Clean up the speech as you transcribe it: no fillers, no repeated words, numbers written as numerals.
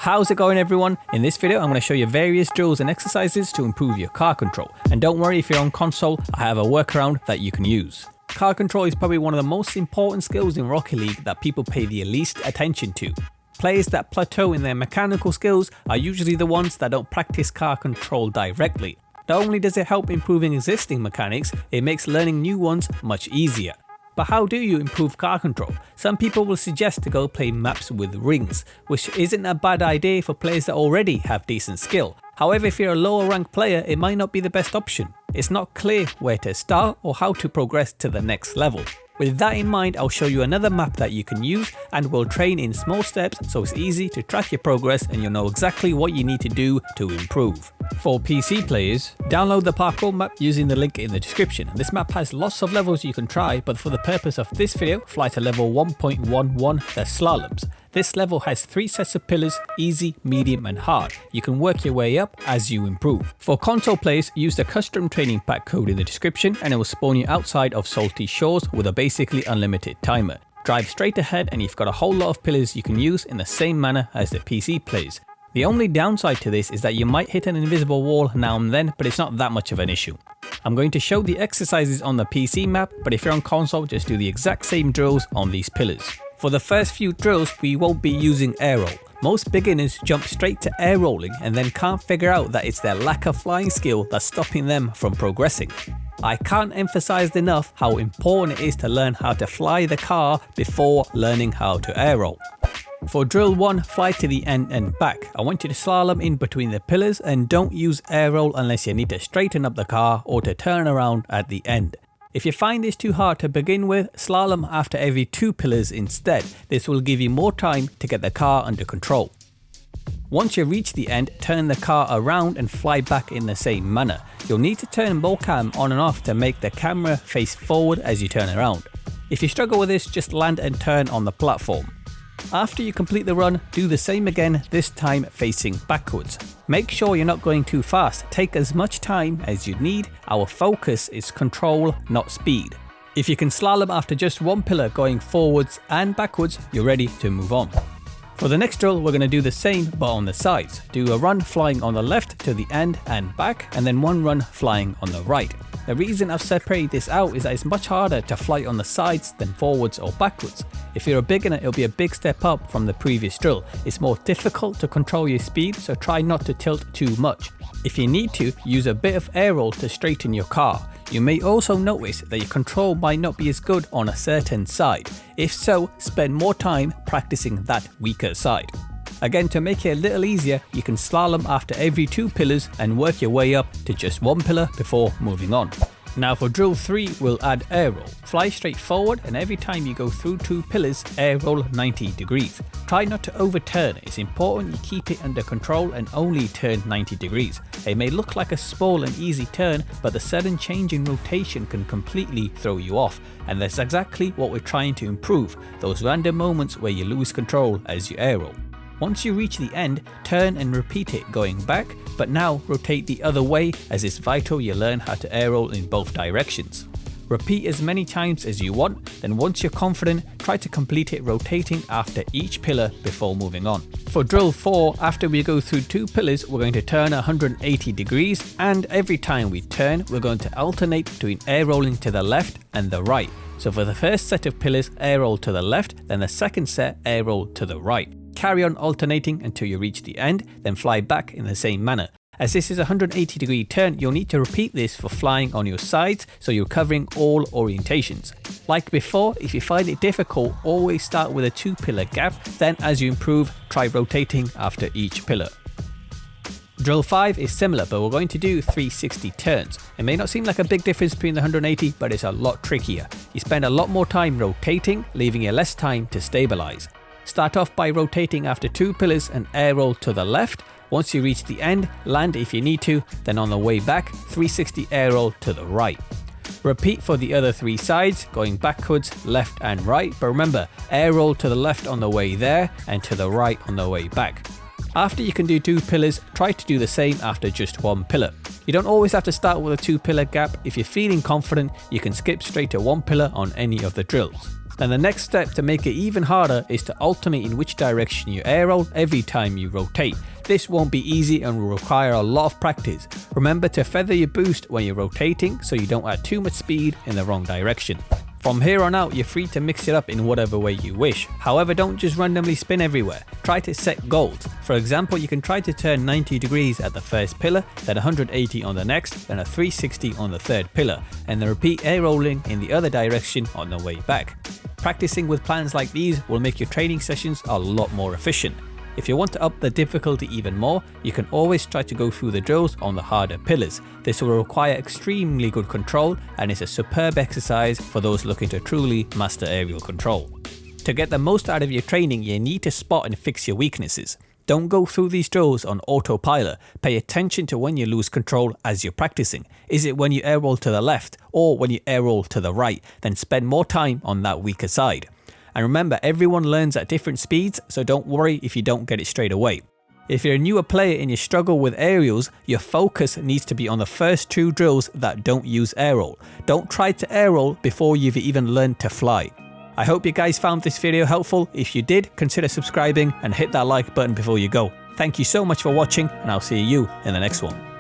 How's it going everyone? In this video I'm going to show you various drills and exercises to improve your car control. And don't worry if you're on console, I have a workaround that you can use. Car control is probably one of the most important skills in Rocket League that people pay the least attention to. Players that plateau in their mechanical skills are usually the ones that don't practice car control directly. Not only does it help improving existing mechanics, it makes learning new ones much easier. But how do you improve car control? Some people will suggest to go play maps with rings, which isn't a bad idea for players that already have decent skill. However, if you're a lower ranked player, it might not be the best option. It's not clear where to start or how to progress to the next level. With that in mind, I'll show you another map that you can use and will train in small steps so it's easy to track your progress and you'll know exactly what you need to do to improve. For PC players, download the parkour map using the link in the description. This map has lots of levels you can try, but for the purpose of this video, fly to level 1.11, the slaloms. This level has 3 sets of pillars, easy, medium and hard. You can work your way up as you improve. For console players, use the custom training pack code in the description and it will spawn you outside of Salty Shores with a basically unlimited timer. Drive straight ahead and you've got a whole lot of pillars you can use in the same manner as the PC players. The only downside to this is that you might hit an invisible wall now and then, but it's not that much of an issue. I'm going to show the exercises on the PC map, but if you're on console, just do the exact same drills on these pillars. For the first few drills, we won't be using air roll. Most beginners jump straight to air rolling and then can't figure out that it's their lack of flying skill that's stopping them from progressing. I can't emphasize enough how important it is to learn how to fly the car before learning how to air roll. For drill 1, fly to the end and back. I want you to slalom in between the pillars and don't use air roll unless you need to straighten up the car or to turn around at the end. If you find this too hard to begin with, slalom after every 2 pillars instead. This will give you more time to get the car under control. Once you reach the end, turn the car around and fly back in the same manner. You'll need to turn ball cam on and off to make the camera face forward as you turn around. If you struggle with this, just land and turn on the platform. After you complete the run, do the same again, this time facing backwards. Make sure you're not going too fast, take as much time as you need. Our focus is control, not speed. If you can slalom after just 1 pillar going forwards and backwards, you're ready to move on. For the next drill, we're going to do the same but on the sides. Do a run flying on the left to the end and back, and then 1 run flying on the right. The reason I've separated this out is that it's much harder to fly on the sides than forwards or backwards. If you're a beginner, it'll be a big step up from the previous drill. It's more difficult to control your speed, so try not to tilt too much. If you need to, use a bit of air roll to straighten your car. You may also notice that your control might not be as good on a certain side. If so, spend more time practicing that weaker side. Again, to make it a little easier, you can slalom after every 2 pillars and work your way up to just 1 pillar before moving on. Now for drill 3, we'll add air roll. Fly straight forward and every time you go through 2 pillars, air roll 90 degrees. Try not to overturn. It's important you keep it under control and only turn 90 degrees. It may look like a small and easy turn, but the sudden change in rotation can completely throw you off. And that's exactly what we're trying to improve, those random moments where you lose control as you air roll. Once you reach the end, turn and repeat it going back, but now rotate the other way as it's vital you learn how to air roll in both directions. Repeat as many times as you want, then once you're confident, try to complete it rotating after each pillar before moving on. For drill 4, after we go through 2 pillars, we're going to turn 180 degrees, and every time we turn, we're going to alternate between air rolling to the left and the right. So for the first set of pillars, air roll to the left, then the second set, air roll to the right. Carry on alternating until you reach the end, then fly back in the same manner. As this is a 180 degree turn, you'll need to repeat this for flying on your sides so you're covering all orientations. Like before, if you find it difficult, always start with a 2 pillar gap, then as you improve, try rotating after each pillar. Drill 5 is similar, but we're going to do 360 turns. It may not seem like a big difference between the 180, but it's a lot trickier. You spend a lot more time rotating, leaving you less time to stabilize. Start off by rotating after 2 pillars and air roll to the left. Once you reach the end, land if you need to, then on the way back, 360 air roll to the right. Repeat for the other 3 sides, going backwards, left and right, but remember, air roll to the left on the way there and to the right on the way back. After you can do 2 pillars, try to do the same after just 1 pillar. You don't always have to start with a 2 pillar gap. If you're feeling confident, you can skip straight to 1 pillar on any of the drills. And the next step to make it even harder is to alternate in which direction you air roll every time you rotate. This won't be easy and will require a lot of practice. Remember to feather your boost when you're rotating so you don't add too much speed in the wrong direction. From here on out, you're free to mix it up in whatever way you wish. However, don't just randomly spin everywhere. Try to set goals. For example, you can try to turn 90 degrees at the first pillar, then 180 on the next, then a 360 on the third pillar, and then repeat air rolling in the other direction on the way back. Practicing with plans like these will make your training sessions a lot more efficient. If you want to up the difficulty even more, you can always try to go through the drills on the harder pillars. This will require extremely good control and is a superb exercise for those looking to truly master aerial control. To get the most out of your training, you need to spot and fix your weaknesses. Don't go through these drills on autopilot. Pay attention to when you lose control as you're practicing. Is it when you air roll to the left or when you air roll to the right? Then spend more time on that weaker side. And remember, everyone learns at different speeds, so don't worry if you don't get it straight away. If you're a newer player and you struggle with aerials, your focus needs to be on the first 2 drills that don't use air roll. Don't try to air roll before you've even learned to fly. I hope you guys found this video helpful. If you did, consider subscribing and hit that like button before you go. Thank you so much for watching, and I'll see you in the next one.